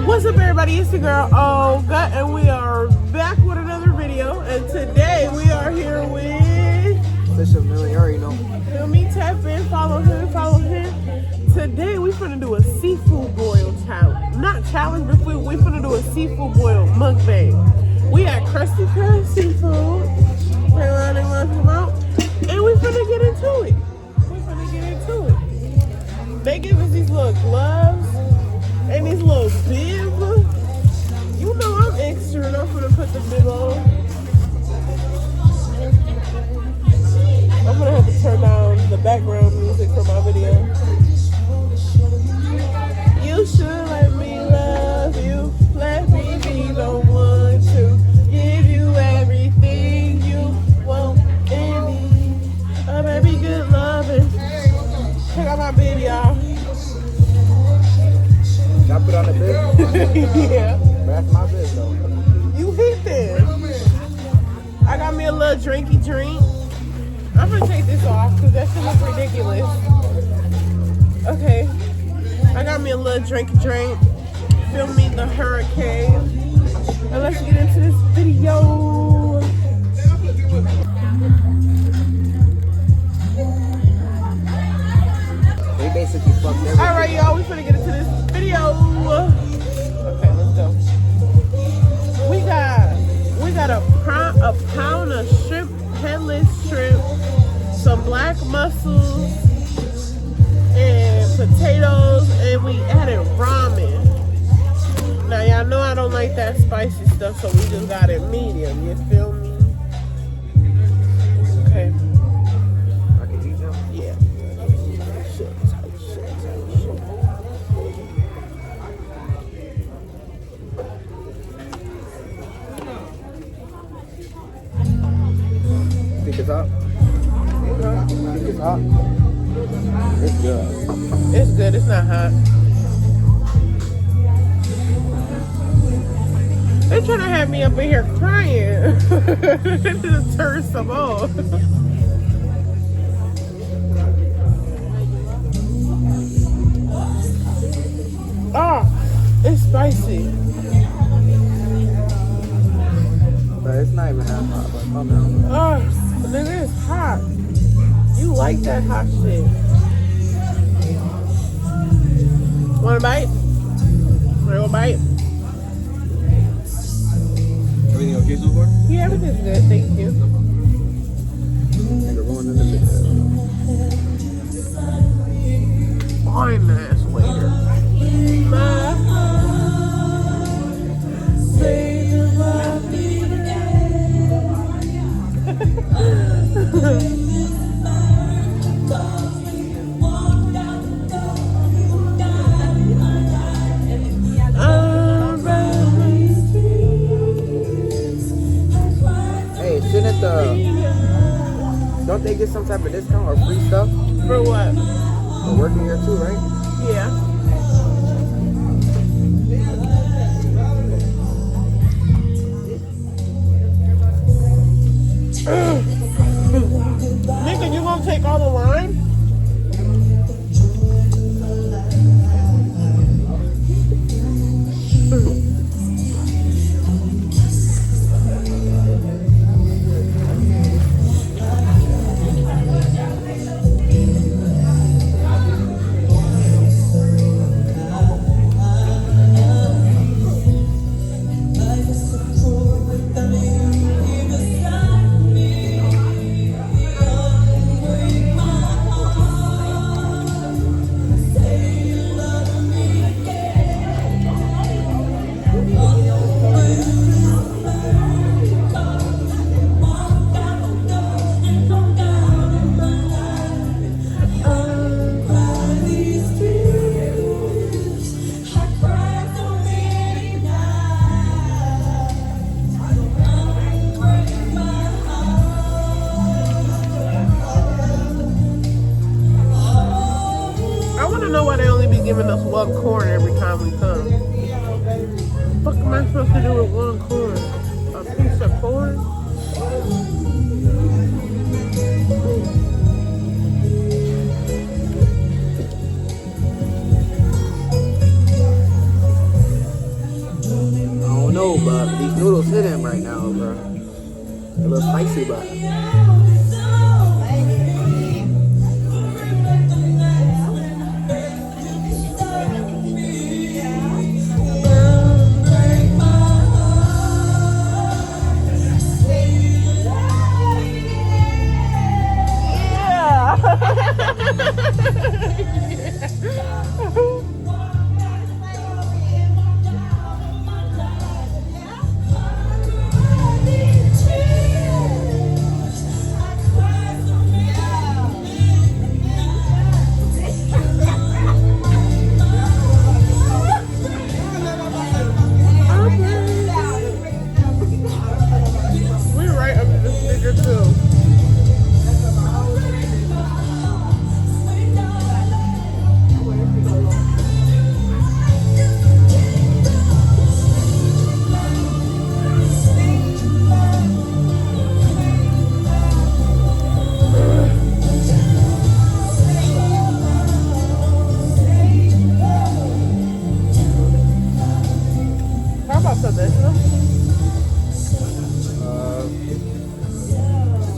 What's up, everybody? It's your girl Olga, and we are back with another video. And today we are here with Bishop Millie. You already know. Feel me? Tap in, follow him, follow him. Today we finna do a seafood boil challenge. Not challenge, but we finna do a seafood boil mukbang. We at Crafty Seafood. Play around and lunch them out, and we finna get into it. They give us these little gloves and these little bibs. You know I'm extra, and I'm gonna put the bib on. I'm gonna have to turn down the background music for my video. You should let me love you. Let me be the one to give you everything you want and need. A baby good loving. Check out my bib, y'all. Y'all put on the bib? Yeah. That's my bib, though. You hit this. I got me a little drinky drink. I'm gonna take this off because that shit looks ridiculous. Okay. I got me a little drinky drink. Feel me, the hurricane. And let's get into this video. They basically fucked everything. Alright, y'all, we finna get into this video. Okay, let's go. We got a pound of shrimp, headless shrimp, some black mussels, and potatoes, and we added ramen. Now, y'all know I don't like that spicy stuff, so we just got it medium. You feel me? Okay. I can eat them? Yeah. Shit. Think it's hot? Think it's hot? It's good. It's good. It's not hot. They trying to have me up in here crying. They need to turn some off. Oh, it's spicy. But it's not even half hot, but calm down. Oh, it is hot. You like that hot shit. Want a bite? Want a bite? Everything okay so far? Yeah, everything's good. Thank you. Nigga rolling in the bit. Fine ass waiter. My heart, say you love me. Hey, shouldn't don't they get some type of discount or free stuff For what? for working here too, right? Yeah. Nigga, you gonna take all the lime? giving us one corn every time we come. What the fuck am I supposed to do with one corn? A piece of corn? to them right now, bro. A little spicy, bro.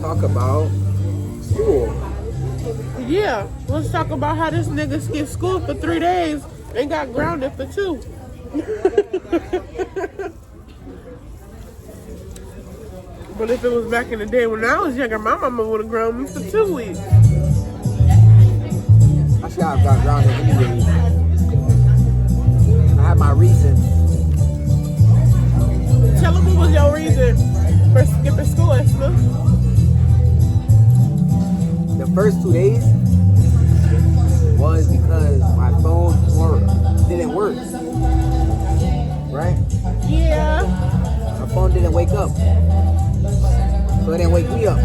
Talk about school. Yeah, let's talk about how this nigga skipped school for 3 days and got grounded for 2. But if it was back in the day when I was younger, my mama would have grounded me for 2 weeks. I should have got grounded anyway. I had my reasons. Tell them what was your reason for skipping school, Esther. The first 2 days was because my phone didn't work. Right? Yeah. My phone didn't wake up. So it didn't wake me up.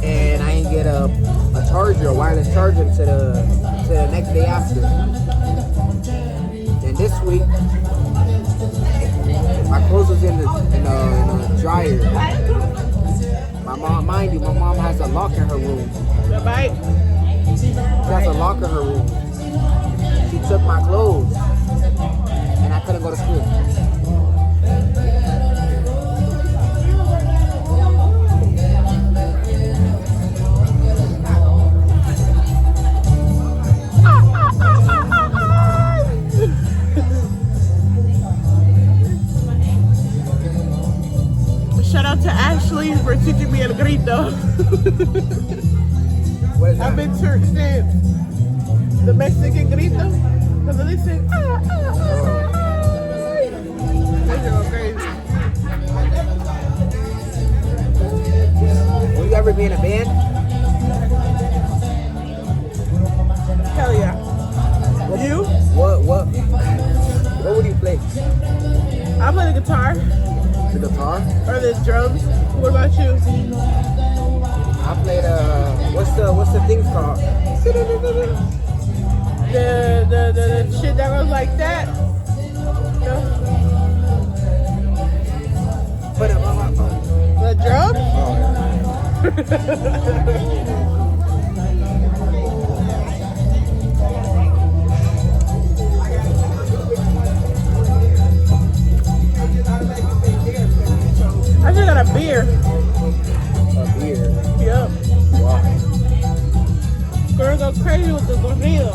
And I didn't get a charger, a wireless charger to the next day after. And this week, my clothes was in the dryer. My mom, mind you, my mom has a lock in her room. The bite? She has a lock in her room. She took my clothes, and I couldn't go to school. Shout out to Ashley for teaching me el grito. What is that? I've been taught since the Mexican grito. Because they say, They go crazy. Will you ever be in a band? Hell yeah. You? What would you play? I play the guitar The guitar? or the drums. What about you? I played what's the thing called? The shit that goes like that. No? Put it on my phone. The drum? I just got a beer. A beer. Yep. Wow. Girl go crazy with the gorilla.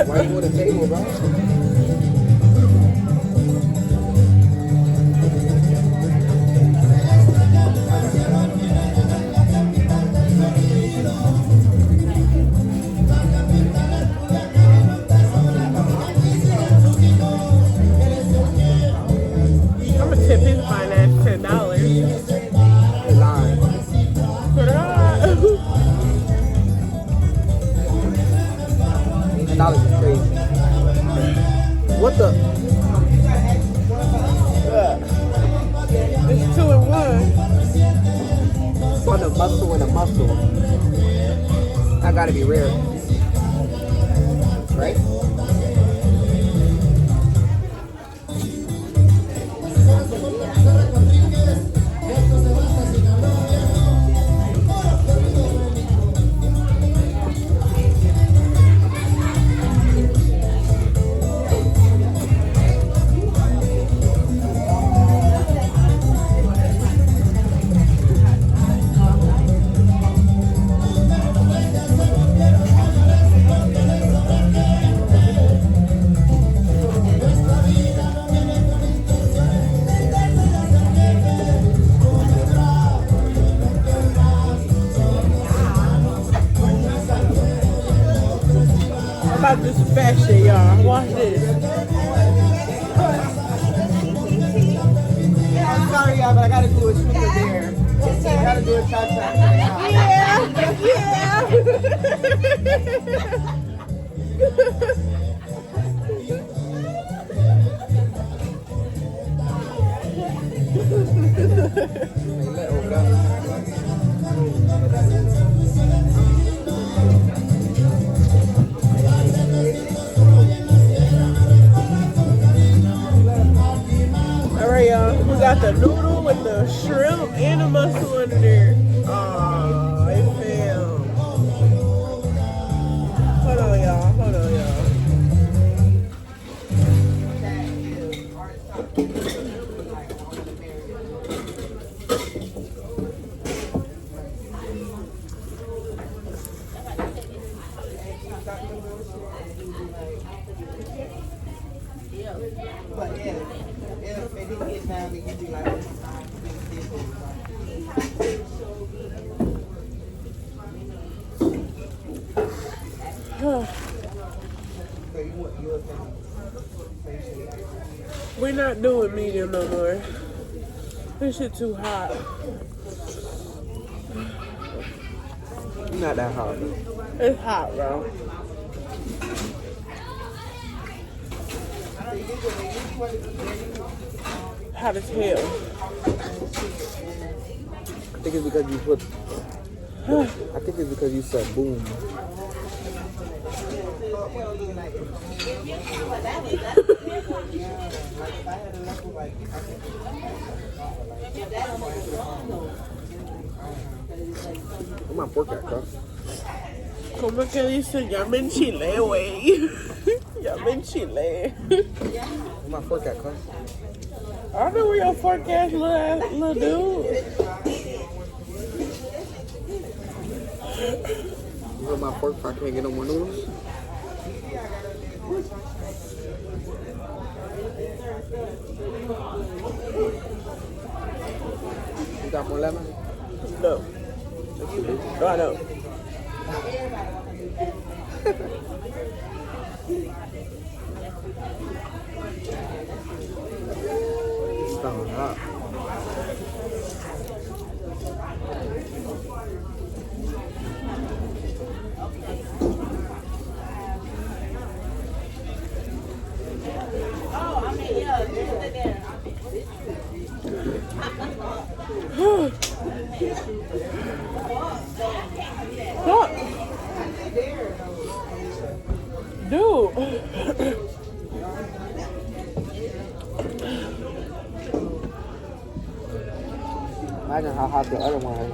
Why you on the table, bro? I'm gonna tip his fine ass $10. You're lying. Put it on. $10 is crazy. What the? It's 2 and 1. On the muscle and a muscle. That gotta be rare. Right? About this fat shit, y'all. Watch this. I'm sorry, y'all, but I gotta do a super there. I gotta do a cha-cha. Alright, y'all. We got the noodle with the shrimp and the mussel under there. Oh, it fell. Hold on, y'all. Hold on, y'all. But yeah, if it didn't get down, it could be like this. We're not doing medium no more. This shit too hot. Not that hot. It's hot, bro. Hot as hell. I think it's because you put. I think it's because you said boom. Where's my pork at, bro? Como que dice? Llama en Chile, wey. Llama en Chile. Where's my fork at, cuz? I don't know where your fork ass little dude. You got my fork if I can't get no more noodles? You got more lemon? No. Yes, you do. No, I don't. It's smelling hot. What? Dude. Imagine how hot the other one is.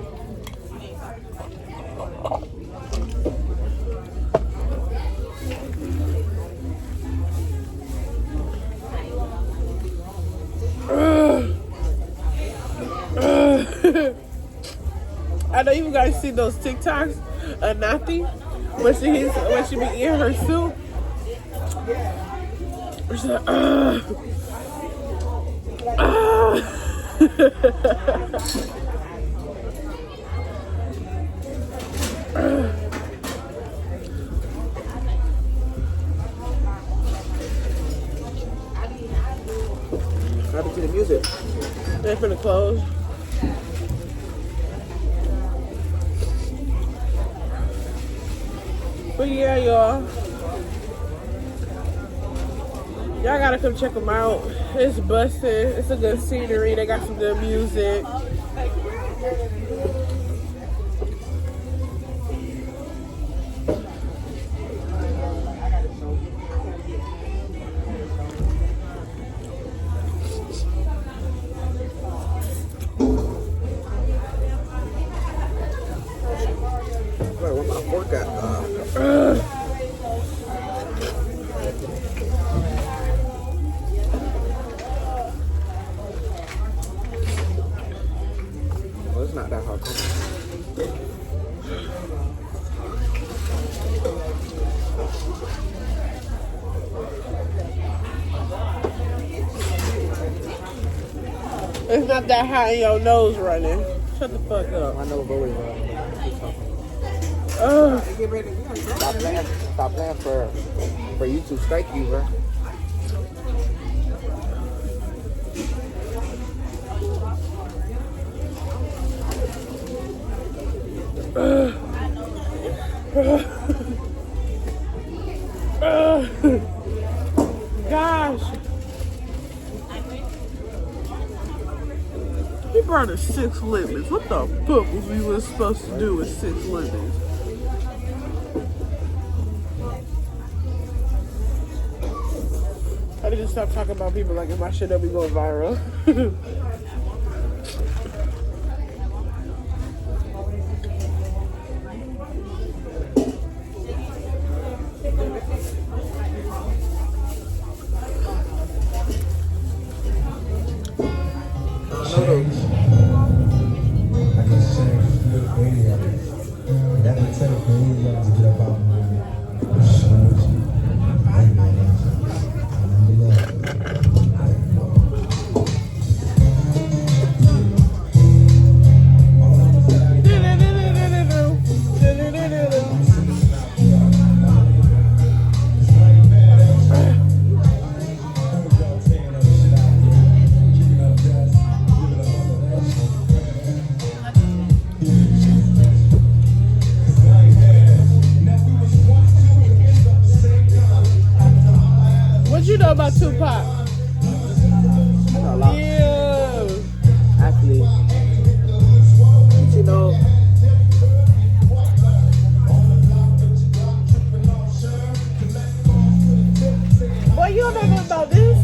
I know you guys see those TikToks of Nati when she be eating her soup. She's like, What happened to the music? They're finna close. But yeah, y'all. Y'all gotta come check them out. It's busted. It's a good scenery. They got some good music. Well, it's not that hard. It's not that high in your nose running. Shut the fuck up. My nose always running. Stop playing for you to strike you, bro. Gosh. He brought us 6 lemons. What the fuck was we was supposed to do with 6 lemons? I need to stop talking about people like if my shit don't be going viral. What you know about Tupac? I know a lot. Yeah. Actually, you know, Boy, you don't know nothing about this?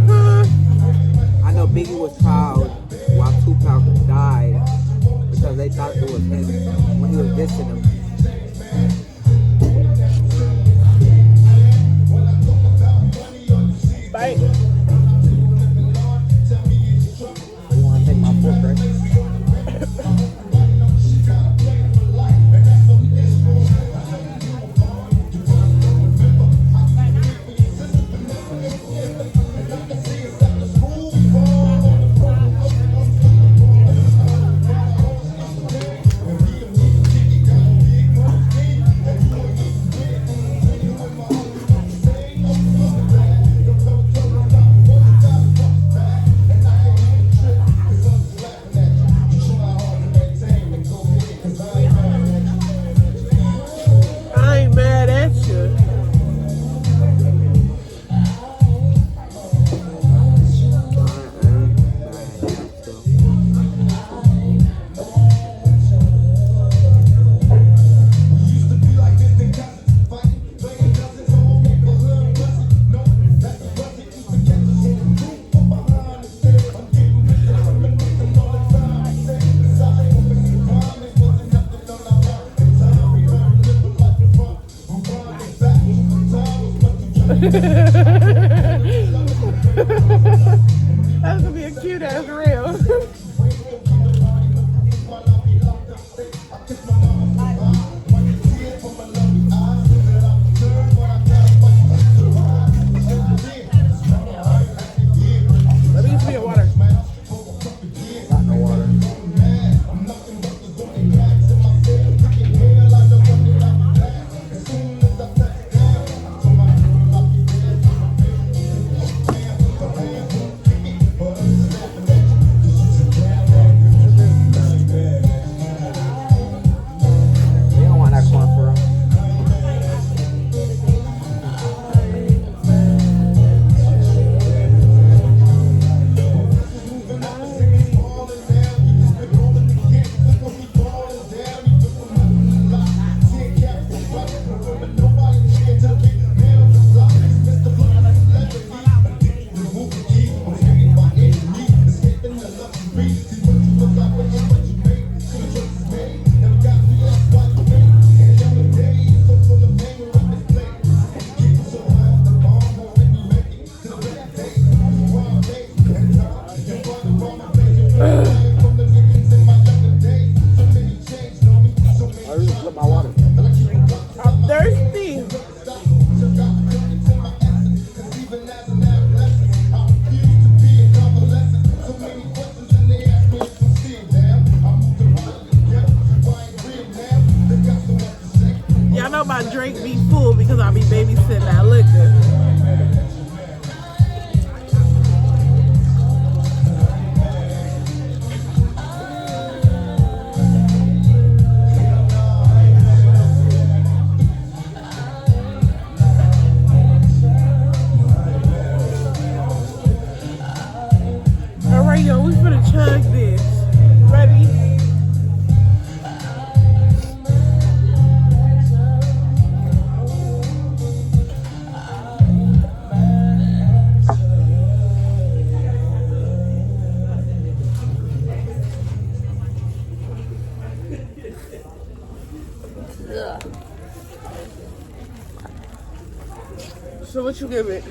Huh? I know Biggie was proud while Tupac died because they thought it was him when he was dissing him. Bite. You want to take my fork, right? I ain't mad at you. That's gonna be a cute ass reel. Let me get some water. Not no water. full because I'll be babysitting that liquor. Alright, yo, we finna chug this. Ready? So what you give it?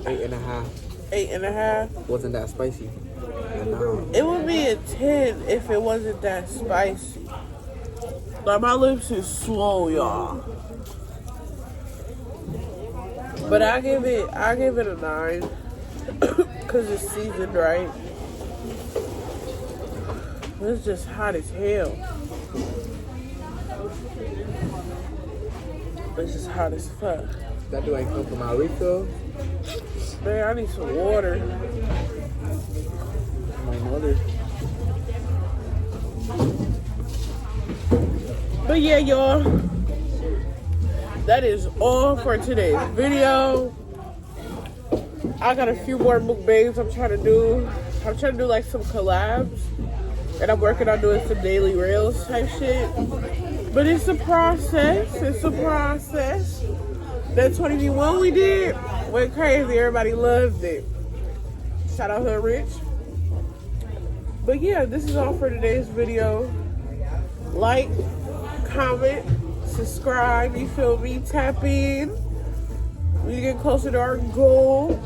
8.5. 8.5? Wasn't that spicy. And, It would be a 10 if it wasn't that spicy. Like my lips is slow, y'all. But I give it a 9 because it's seasoned right. It's just hot as hell. It's just hot as fuck. that do ain't come from my refill. Man, I need some water. My mother. But yeah, y'all, that is all for today's video. I got a few more mukbangs I'm trying to do. I'm trying to do like some collabs. And I'm working on doing some daily reels type shit. But it's a process. It's a process. That 20v1 we did went crazy. Everybody loved it. Shout out Hood Rich. But yeah, this is all for today's video. Like, comment, subscribe, you feel me? Tap in. We get closer to our goal.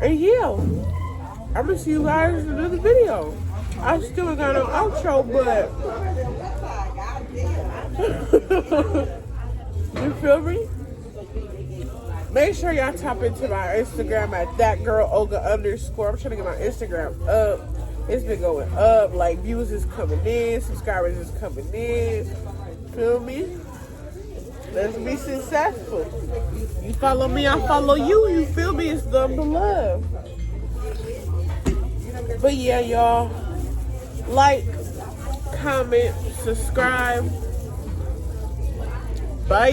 And yeah, I'm gonna see you guys in another video. I still ain't got no outro, but you feel me? Make sure y'all tap into my Instagram at thatgirloga_. I'm trying to get my Instagram up. It's been going up. Like, views is coming in, subscribers is coming in. Feel me? Let's be successful. You follow me, I follow you. You feel me? It's love to love. But yeah, y'all. Like, comment, subscribe. Bye.